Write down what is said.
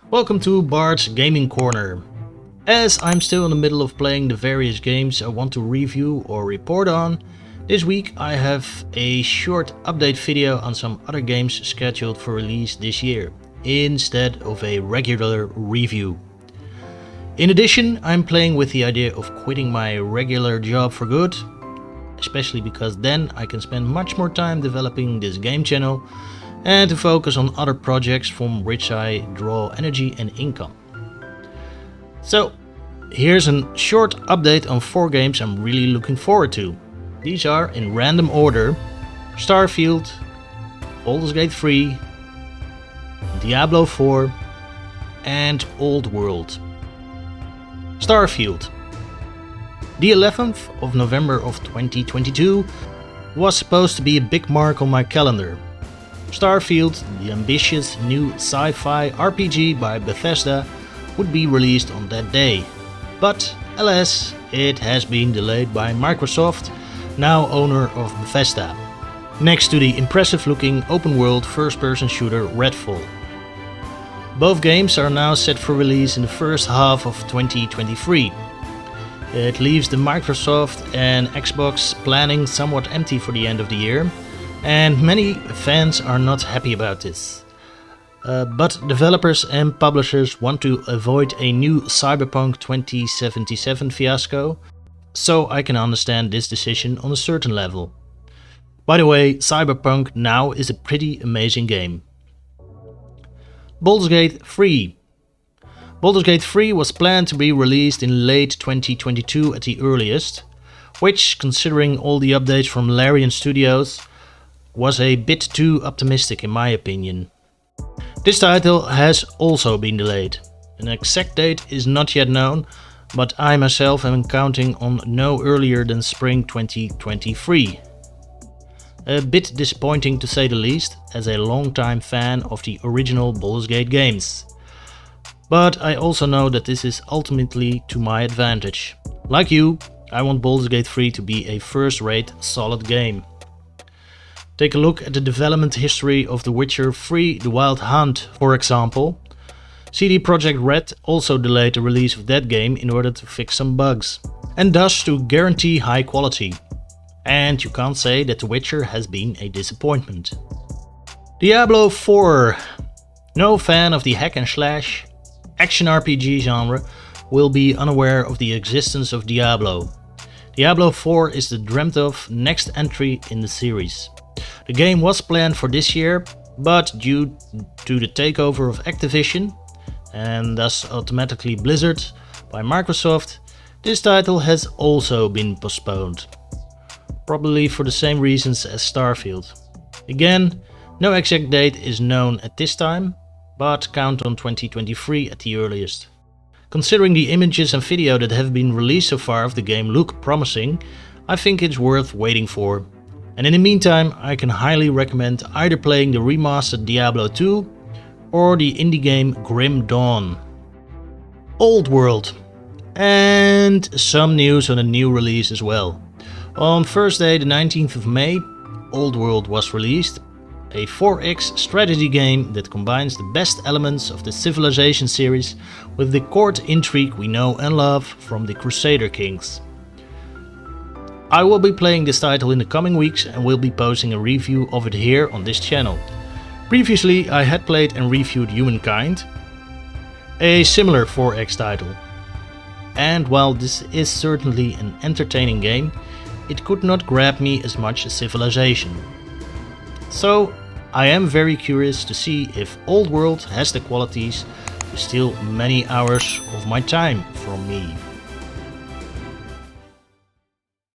Welcome to Bart's Gaming Corner. As I'm still in the middle of playing the various games I want to review or report on, this week I have a short update video on some other games scheduled for release this year, instead of a regular review. In addition, I'm playing with the idea of quitting my regular job for good, especially because then I can spend much more time developing this game channel and to focus on other projects from which I draw energy and income. So, here's a short update on 4 games I'm really looking forward to. These are, in random order, Starfield, Baldurs Gate 3, Diablo IV and Old World. Starfield. The 11th of November of 2022 was supposed to be a big mark on my calendar. Starfield, the ambitious new sci-fi RPG by Bethesda, would be released on that day. But, alas, it has been delayed by Microsoft, now owner of Bethesda, next to the impressive-looking open-world first-person shooter Redfall. Both games are now set for release in the first half of 2023. It leaves the Microsoft and Xbox planning somewhat empty for the end of the year, and many fans are not happy about this. But developers and publishers want to avoid a new Cyberpunk 2077 fiasco, so I can understand this decision on a certain level. By the way, Cyberpunk now is a pretty amazing game. Baldurs Gate 3. Baldurs Gate 3 was planned to be released in late 2022 at the earliest, which, considering all the updates from Larian Studios, was a bit too optimistic in my opinion. This title has also been delayed. An exact date is not yet known, but I myself am counting on no earlier than spring 2023. A bit disappointing to say the least, as a long-time fan of the original Baldurs Gate games. But I also know that this is ultimately to my advantage. Like you, I want Baldurs Gate 3 to be a first-rate, solid game. Take a look at the development history of The Witcher 3: The Wild Hunt, for example. CD Projekt Red also delayed the release of that game in order to fix some bugs, and thus to guarantee high quality. And you can't say that The Witcher has been a disappointment. Diablo IV. No fan of the hack and slash action RPG genre will be unaware of the existence of Diablo. Diablo IV is the dreamt of next entry in the series. The game was planned for this year, but due to the takeover of Activision, and thus automatically Blizzard, by Microsoft, this title has also been postponed. Probably for the same reasons as Starfield. Again, no exact date is known at this time, but count on 2023 at the earliest. Considering the images and video that have been released so far of the game look promising, I think it's worth waiting for. And in the meantime, I can highly recommend either playing the remastered Diablo II or the indie game Grim Dawn. Old World. And some news on a new release as well. On Thursday the 19th of May, Old World was released, a 4X strategy game that combines the best elements of the Civilization series with the court intrigue we know and love from the Crusader Kings. I will be playing this title in the coming weeks and will be posting a review of it here on this channel. Previously I had played and reviewed Humankind, a similar 4X title. And while this is certainly an entertaining game, it could not grab me as much as Civilization. So I am very curious to see if Old World has the qualities to steal many hours of my time from me.